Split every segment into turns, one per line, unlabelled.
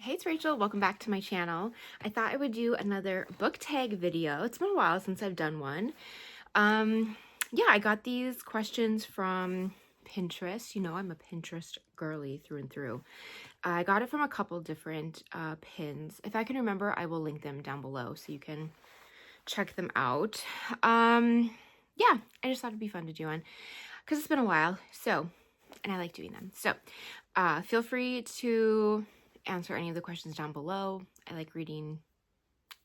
Hey, it's Rachel. Welcome back to my channel. I thought I would do another book tag video. It's been a while since I've done one. Yeah, I got these questions from Pinterest. You know, I'm a Pinterest girly through and through. I got it from a couple different pins. If I can remember, I will link them down below so you can check them out. Yeah, I just thought it'd be fun to do one because it's been a while. So, and I like doing them. So, feel free to answer any of the questions down below. I like reading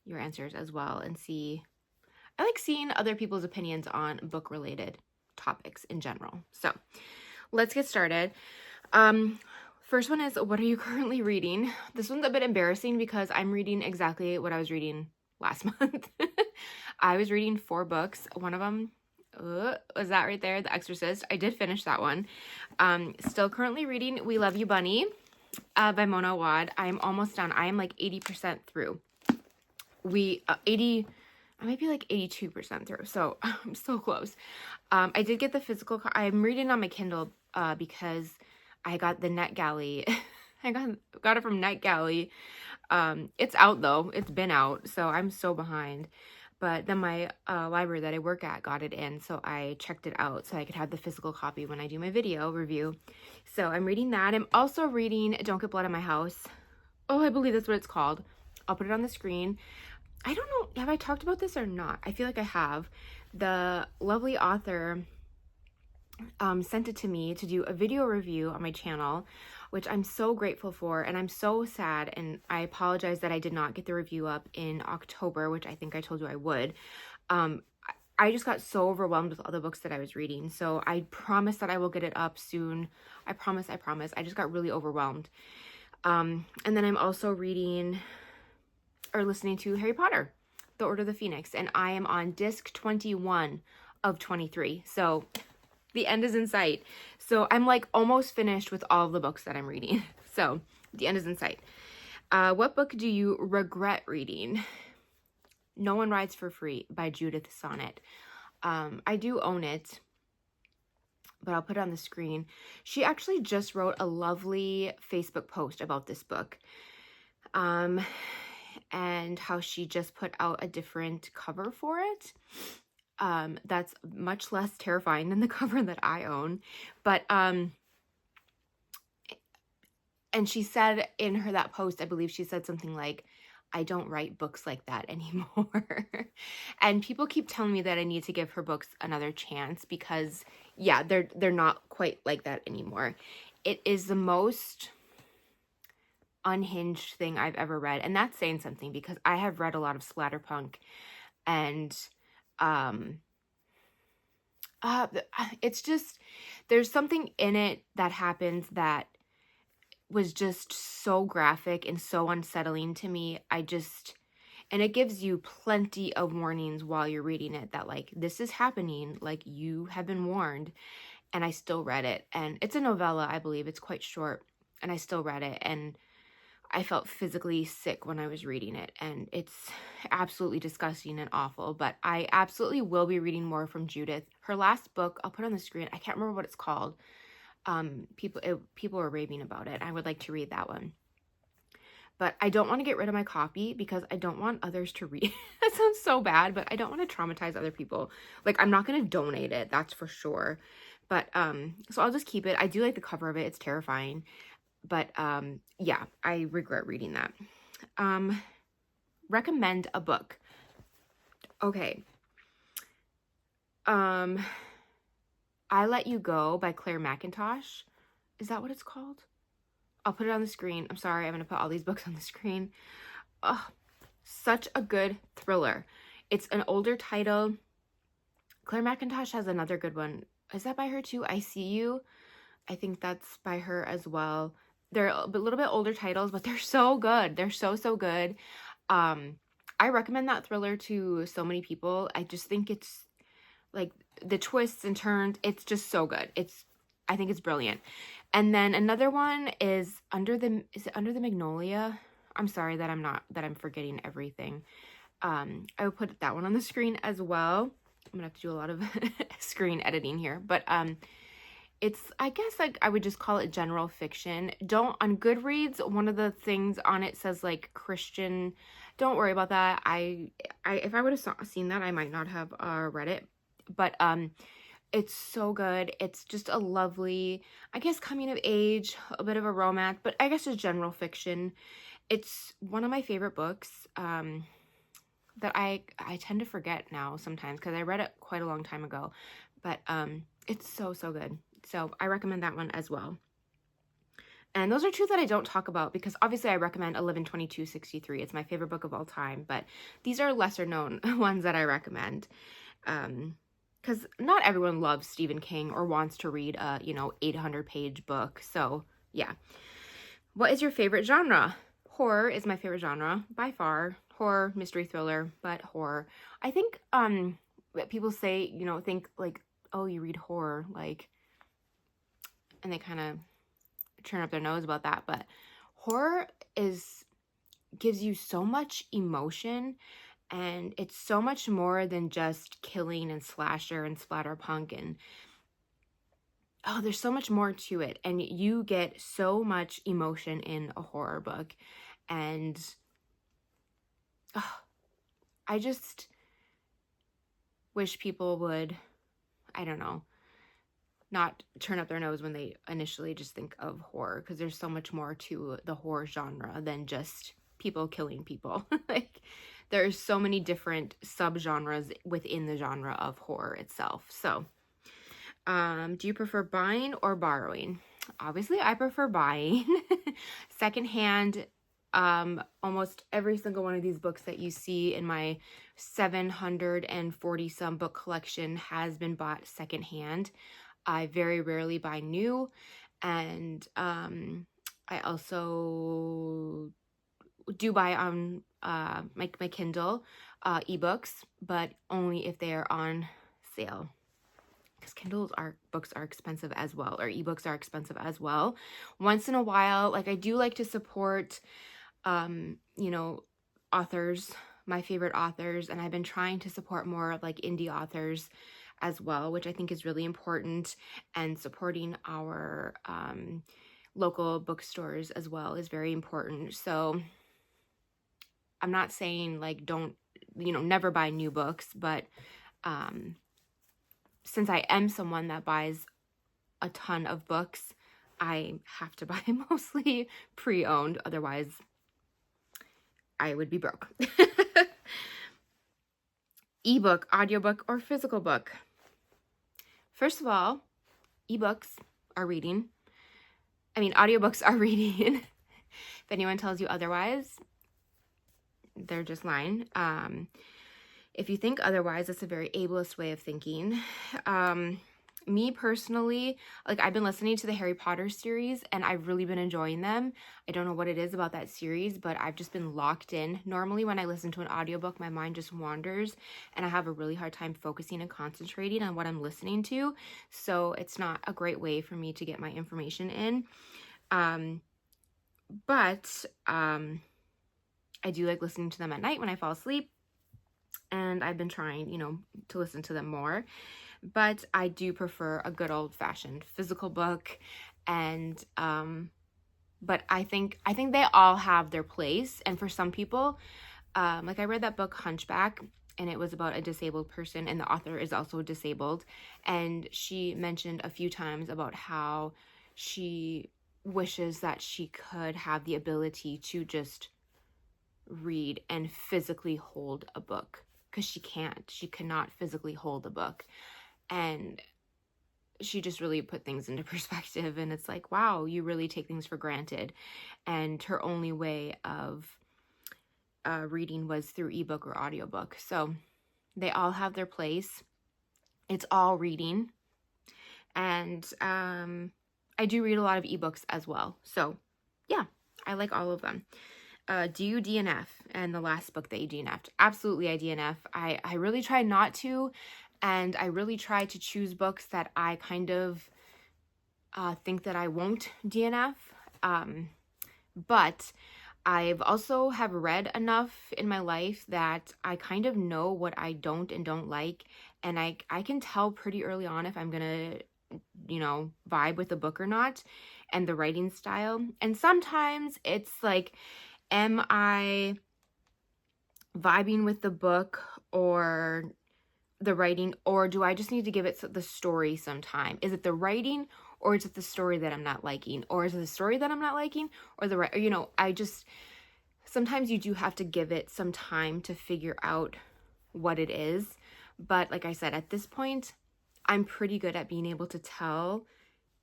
your answers as well and I like seeing other people's opinions on book related topics in general. So let's get started. First one is, what are you currently reading? This one's a bit embarrassing because I'm reading exactly what I was reading last month. I was reading 4 books. One of them was that right there, The Exorcist. I did finish that one. Still currently reading We Love You Bunny by Mona Awad. I'm almost done. I am like 80% through. I might be like 82% through, so I'm so close. I did get the physical. I'm reading on my Kindle because I got the NetGalley. I got it from NetGalley. It's out though. It's been out, so I'm so behind. But then my library that I work at got it in, so I checked it out so I could have the physical copy when I do my video review. So I'm reading that. I'm also reading Don't Get Blood on My House. Oh, I believe that's what it's called. I'll put it on the screen. I don't know, have I talked about this or not? I feel like I have. The lovely author sent it to me to do a video review on my channel, which I'm so grateful for, and I'm so sad, and I apologize that I did not get the review up in October, which I think I told you I would. I just got so overwhelmed with all the books that I was reading, so I promise that I will get it up soon. I promise. I just got really overwhelmed. And then I'm also reading or listening to Harry Potter, The Order of the Phoenix, and I am on disc 21 of 23, so the end is in sight. So I'm like almost finished with all of the books that I'm reading. So the end is in sight. What book do you regret reading? No One Rides for Free by Judith Sonnet. I do own it, but I'll put it on the screen. She actually just wrote a lovely Facebook post about this book. And how she just put out a different cover for it. That's much less terrifying than the cover that I own. But, and she said in that post, I believe she said something like, I don't write books like that anymore. And people keep telling me that I need to give her books another chance because, yeah, they're not quite like that anymore. It is the most unhinged thing I've ever read, and that's saying something because I have read a lot of splatterpunk, and it's just, there's something in it that happens that was just so graphic and so unsettling to me. And it gives you plenty of warnings while you're reading it that like, this is happening, like you have been warned. And I still read it, and it's a novella, I believe. It's quite short, and I still read it, and I felt physically sick when I was reading it, and it's absolutely disgusting and awful, but I absolutely will be reading more from Judith. Her last book, I'll put on the screen, I can't remember what it's called. People are raving about it. I would like to read that one. But I don't want to get rid of my copy because I don't want others to read. That sounds so bad, but I don't want to traumatize other people. Like, I'm not going to donate it, that's for sure. But, so I'll just keep it. I do like the cover of it. It's terrifying. But, yeah, I regret reading that. Recommend a book. Okay. I Let You Go by Claire Mackintosh. Is that what it's called? I'll put it on the screen. I'm sorry, I'm going to put all these books on the screen. Oh, such a good thriller. It's an older title. Claire Mackintosh has another good one. Is that by her too? I See You. I think that's by her as well. They're a little bit older titles, but they're so good. They're so good. I recommend that thriller to so many people. I just think it's like the twists and turns. It's just so good. I think it's brilliant. And then another one is is it Under the Magnolia? I'm sorry that I'm forgetting everything. I will put that one on the screen as well. I'm gonna have to do a lot of screen editing here, but I guess like I would just call it general fiction. Don't on Goodreads, one of the things on it says like Christian. Don't worry about that. I if I would have seen that, I might not have read it. But it's so good. It's just a lovely, I guess, coming of age, a bit of a romance, but I guess it's general fiction. It's one of my favorite books that I tend to forget now sometimes because I read it quite a long time ago. But it's so, so good. So I recommend that one as well. And those are two that I don't talk about because obviously I recommend 11/22/63. It's my favorite book of all time, but these are lesser known ones that I recommend. Because not everyone loves Stephen King or wants to read a, 800-page book. So yeah. What is your favorite genre? Horror is my favorite genre by far. Horror, mystery, thriller, but horror. I think people say, think like, oh, you read horror, like, and they kind of turn up their nose about that, but horror gives you so much emotion, and it's so much more than just killing and slasher and splatterpunk, and there's so much more to it, and you get so much emotion in a horror book. And I just wish people would, I don't know, not turn up their nose when they initially just think of horror, because there's so much more to the horror genre than just people killing people. Like, there's so many different subgenres within the genre of horror itself. So, do you prefer buying or borrowing? Obviously, I prefer buying. Secondhand, almost every single one of these books that you see in my 740 some book collection has been bought secondhand. I very rarely buy new, and I also do buy on my Kindle ebooks, but only if they are on sale, because books are expensive as well, or ebooks are expensive as well. Once in a while, like, I do like to support authors, my favorite authors, and I've been trying to support more like indie authors as well, which I think is really important, and supporting our local bookstores as well is very important. So I'm not saying like don't, never buy new books, but since I am someone that buys a ton of books, I have to buy mostly pre-owned, otherwise I would be broke. Ebook, audiobook, or physical book? First of all, ebooks are reading. Audiobooks are reading. If anyone tells you otherwise, they're just lying. If you think otherwise, that's a very ableist way of thinking. Me personally, like, I've been listening to the Harry Potter series and I've really been enjoying them. I don't know what it is about that series, but I've just been locked in. Normally when I listen to an audiobook, my mind just wanders and I have a really hard time focusing and concentrating on what I'm listening to. So it's not a great way for me to get my information in. But I do like listening to them at night when I fall asleep. And I've been trying, to listen to them more. But I do prefer a good old-fashioned physical book. And but I think they all have their place. And for some people, like, I read that book Hunchback, and it was about a disabled person, and the author is also disabled. And she mentioned a few times about how she wishes that she could have the ability to just read and physically hold a book, because she cannot physically hold a book. And she just really put things into perspective, and it's like, wow, you really take things for granted. And her only way of reading was through ebook or audiobook. So they all have their place. It's all reading. And I do read a lot of ebooks as well. So yeah, I like all of them. Do you DNF? And the last book that you DNF'd? Absolutely, I DNF. I really try not to, and I really try to choose books that I kind of think that I won't DNF. But I've also have read enough in my life that I kind of know what I don't and don't like, and I can tell pretty early on if I'm gonna vibe with the book or not, and the writing style. And sometimes it's like, am I vibing with the book or the writing, or do I just need to give it the story some time? Is it the writing, or is it the story that I'm not liking? Or is it the story that I'm not liking, or sometimes you do have to give it some time to figure out what it is. But like I said, at this point, I'm pretty good at being able to tell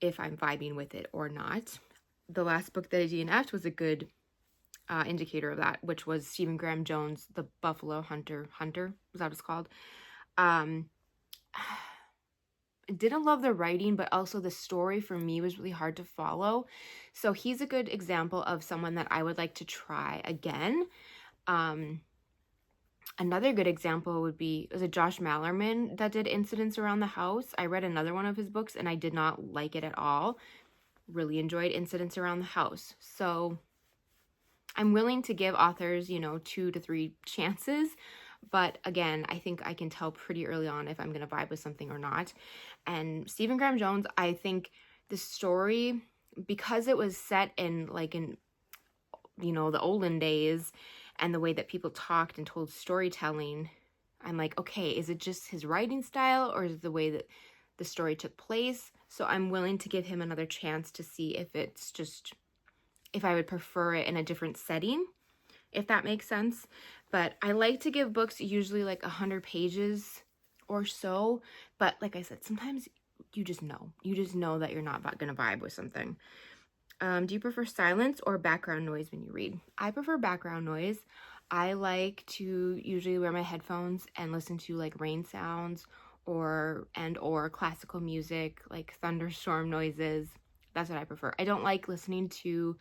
if I'm vibing with it or not. The last book that I DNF'd was a good indicator of that, which was Stephen Graham Jones' The Buffalo Hunter. Was that what it's called? Didn't love the writing, but also the story for me was really hard to follow. So he's a good example of someone that I would like to try again. Another good example was a Josh Malerman that did Incidents Around the House. I read another one of his books and I did not like it at all. Really enjoyed Incidents Around the House. So I'm willing to give authors, 2 to 3 chances. But again, I think I can tell pretty early on if I'm going to vibe with something or not. And Stephen Graham Jones, I think the story, because it was set in the olden days and the way that people talked and told storytelling, I'm like, okay, is it just his writing style or is it the way that the story took place? So I'm willing to give him another chance to see if I would prefer it in a different setting, if that makes sense. But I like to give books usually like 100 pages or so. But like I said, sometimes you just know that you're not going to vibe with something. Do you prefer silence or background noise when you read? I prefer background noise. I like to usually wear my headphones and listen to like rain sounds or classical music, like thunderstorm noises. That's what I prefer. I don't like listening to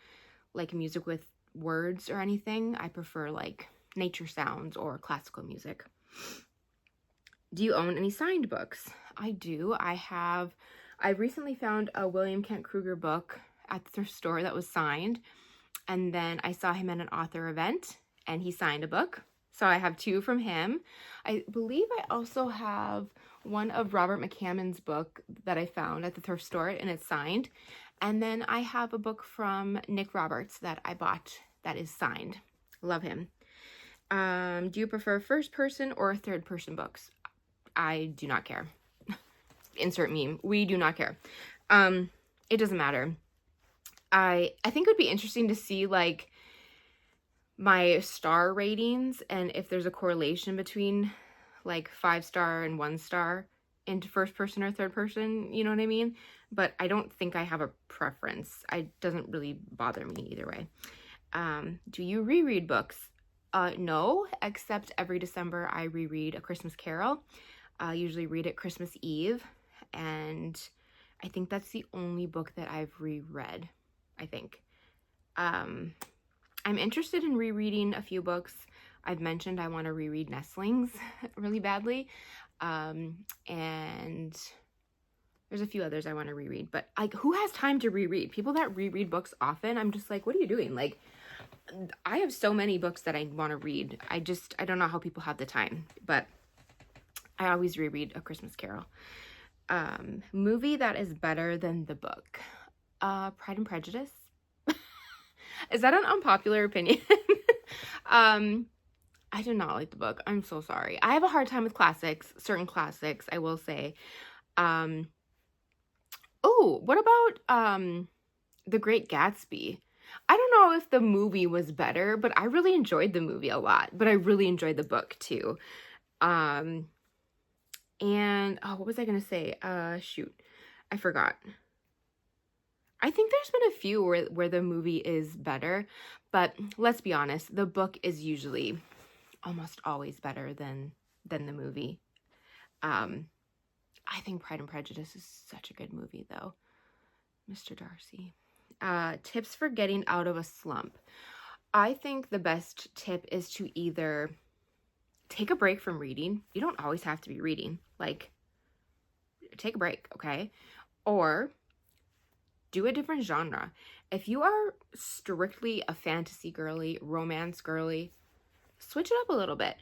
like music with words or anything. I prefer like nature sounds or classical music. Do you own any signed books? I do. I recently found a William Kent Kruger book at the thrift store that was signed, and then I saw him at an author event and he signed a book. So I have 2 from him. I believe I also have one of Robert McCammon's book that I found at the thrift store and it's signed. And then I have a book from Nick Roberts that I bought that is signed. Love him. Do you prefer first person or third person books? I do not care. Insert meme. We do not care. It doesn't matter. I think it would be interesting to see like my star ratings and if there's a correlation between like 5-star and 1-star into first person or third person, you know what I mean? But I don't think I have a preference. It doesn't really bother me either way. Do you reread books? No, except every December I reread A Christmas Carol. I usually read it Christmas Eve, and I think that's the only book that I've reread, I think. I'm interested in rereading a few books. I've mentioned I want to reread Nestlings really badly, and there's a few others I want to reread, but like, who has time to reread? People that reread books often, I'm just like, what are you doing? Like, I have so many books that I want to read. I don't know how people have the time, but I always reread A Christmas Carol. Movie that is better than the book. Pride and Prejudice. Is that an unpopular opinion? I do not like the book. I'm so sorry. I have a hard time with certain classics, I will say. Oh, what about The Great Gatsby? I don't know if the movie was better, but I really enjoyed the movie a lot. But I really enjoyed the book too. And what was I gonna say? Shoot, I forgot. I think there's been a few where the movie is better, but let's be honest, the book is usually almost always better than the movie. I think Pride and Prejudice is such a good movie though. Mr. Darcy. Tips for getting out of a slump. I think the best tip is to either take a break from reading. You don't always have to be reading. Like, take a break, okay? Or do a different genre. If you are strictly a fantasy girly, romance girly, switch it up a little bit.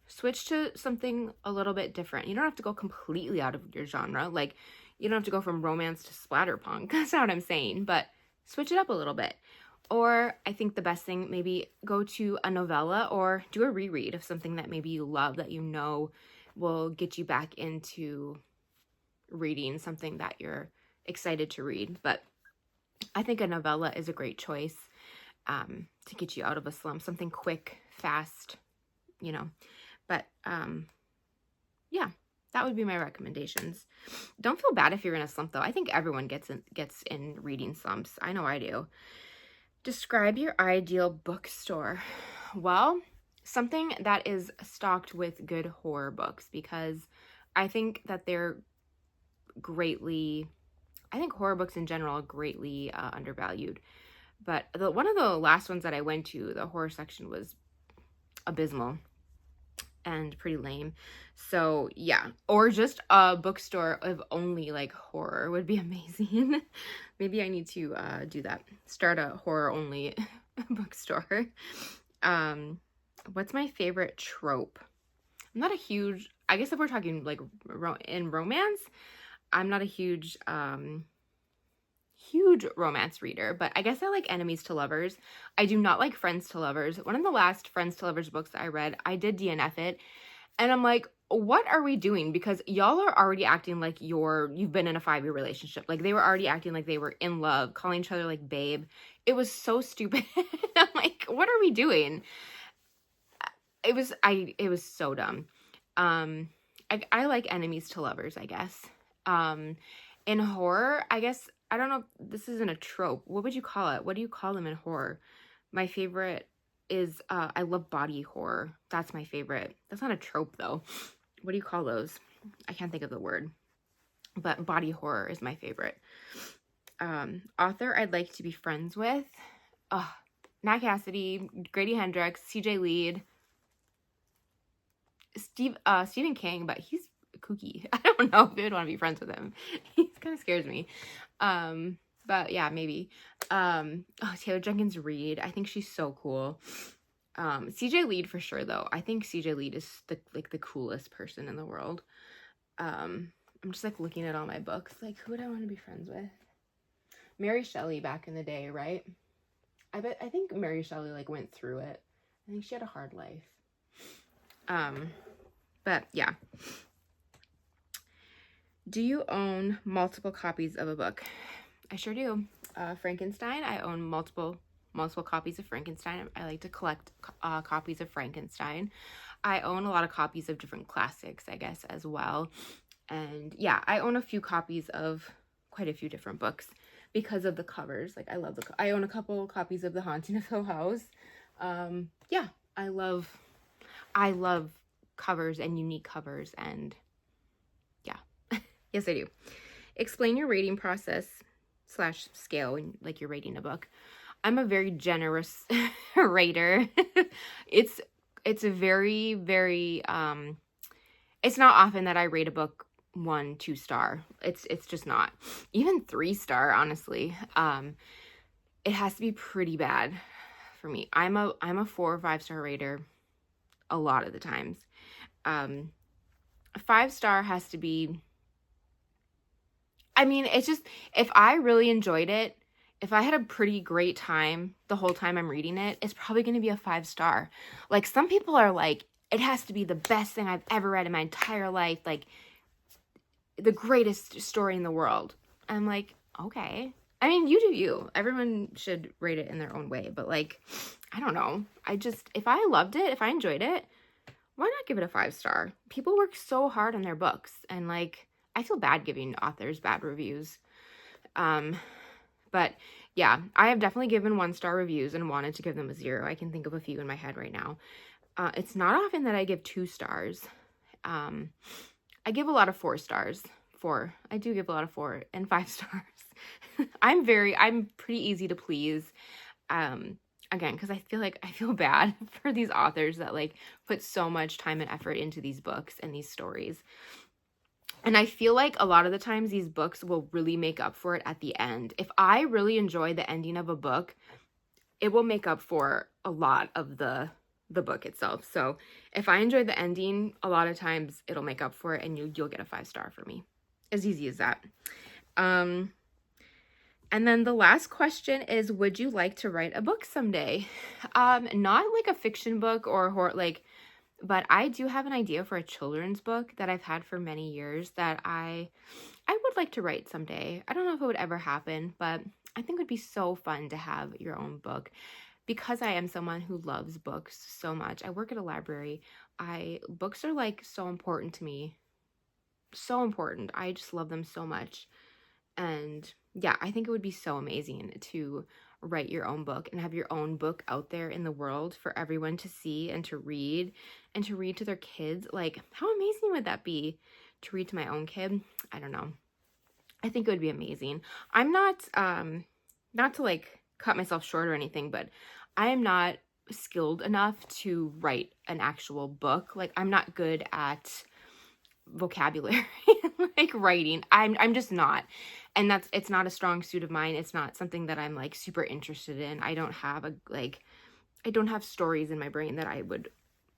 Switch to something a little bit different. You don't have to go completely out of your genre. Like, You don't have to go from romance to splatterpunk. That's not what I'm saying, but switch it up a little bit. Or I think the best thing, maybe go to a novella or do a reread of something that maybe you love that you know will get you back into reading something that you're excited to read. But I think a novella is a great choice to get you out of a slump. Something quick, fast, you know. But yeah, that would be my recommendations. Don't feel bad if you're in a slump, though. I think everyone gets in reading slumps. I know I do. Describe your ideal bookstore. Well, something that is stocked with good horror books, because I think that they're greatly, I think horror books in general are greatly undervalued. But one of the last ones that I went to, the horror section was abysmal and pretty lame. So yeah, or just a bookstore of only like horror would be amazing. Maybe I need to do that. Start a horror only bookstore. What's my favorite trope? I'm not a huge, I guess if we're talking like in romance, I'm not a huge romance reader, but I guess I like enemies to lovers. I do not like friends to lovers. One of the last friends to lovers books that I read, I did DNF it, and I'm like, what are we doing? Because y'all are already acting like you've been in a 5-year relationship. Like they were already acting like they were in love, calling each other like babe. It was so stupid. I'm like, what are we doing? It was so dumb. I like enemies to lovers, I guess. In horror, I guess, I don't know, this isn't a trope. What would you call it? What do you call them in horror? My favorite is, I love body horror. That's my favorite. That's not a trope, though. What do you call those? I can't think of the word. But body horror is my favorite. Author I'd like to be friends with. Nat Cassidy, Grady Hendrix, CJ Lead, Stephen King, but he's kooky. I don't know if I would want to be friends with him. He kind of scares me. But yeah, maybe. Taylor Jenkins Reid. I think she's so cool. CJ Lead for sure, though. I think CJ Lead is the coolest person in the world. I'm just like looking at all my books. Like, who would I want to be friends with? Mary Shelley back in the day, right? I think Mary Shelley like went through it. I think she had a hard life. But yeah. Do you own multiple copies of a book? I sure do. Frankenstein, I own multiple copies of Frankenstein. I like to collect copies of Frankenstein. I own a lot of copies of different classics, I guess, as well. And yeah, I own a few copies of quite a few different books because of the covers. Like, I own a couple copies of The Haunting of Hill House. Yeah, I love covers and unique covers, and yeah. Yes, I do. Explain your rating process / scale when like you're rating a book. I'm a very generous rater. It's a very, very it's not often that I rate a book 1, 2 star. It's just not. Even 3 star, honestly. It has to be pretty bad for me. I'm a 4 or 5 star rater a lot of the times. 5 star has to be, I mean, it's just, if I really enjoyed it, if I had a pretty great time the whole time I'm reading it, it's probably going to be a 5 star. Like, some people are like, it has to be the best thing I've ever read in my entire life, like the greatest story in the world. I'm like, okay. I mean, you do you. Everyone should rate it in their own way, but like, I don't know. If I loved it, if I enjoyed it, why not give it a 5 star? People work so hard on their books, and like, I feel bad giving authors bad reviews. But yeah, I have definitely given 1 star reviews and wanted to give them a 0. I can think of a few in my head right now. It's not often that I give 2 stars. I give a lot of 4 stars. I do give a lot of 4 and 5 stars. I'm pretty easy to please. Again, because I feel bad for these authors that like put so much time and effort into these books and these stories. And I feel like a lot of the times these books will really make up for it at the end. If I really enjoy the ending of a book, it will make up for a lot of the book itself. So if I enjoy the ending, a lot of times it'll make up for it, and you'll get a 5 star for me. As easy as that. And then the last question is, would you like to write a book someday? Not like a fiction book or horror, like, but I do have an idea for a children's book that I've had for many years that I would like to write someday. I don't know if it would ever happen, but I think it would be so fun to have your own book because I am someone who loves books so much. I work at a library. Books are like so important to me. So important. I just love them so much. And yeah, I think it would be so amazing to write your own book and have your own book out there in the world for everyone to see and to read to their kids. Like, how amazing would that be to read to my own kid? I don't know. I think it would be amazing. I'm not to like cut myself short or anything, but I am not skilled enough to write an actual book. Like, I'm not good at vocabulary like writing. I'm just not. And it's not a strong suit of mine. It's not something that I'm like super interested in. I don't have I don't have stories in my brain that I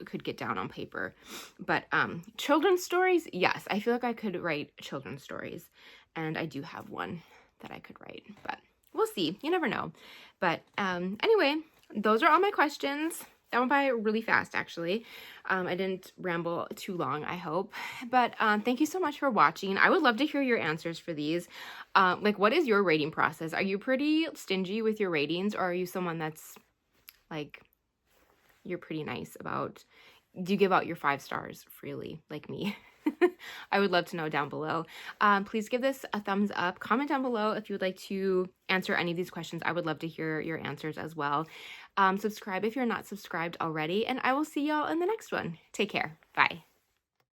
could get down on paper. But children's stories, yes, I feel like I could write children's stories, and I do have one that I could write, but we'll see. You never know. But anyway, those are all my questions. That went by really fast, actually. I didn't ramble too long, I hope. But thank you so much for watching. I would love to hear your answers for these. Like, what is your rating process? Are you pretty stingy with your ratings, or are you someone that's like, you're pretty nice about, do you give out your 5 stars freely like me? I would love to know down below. Please give this a thumbs up. Comment down below if you would like to answer any of these questions. I would love to hear your answers as well. Subscribe if you're not subscribed already, and I will see y'all in the next one. Take care. Bye.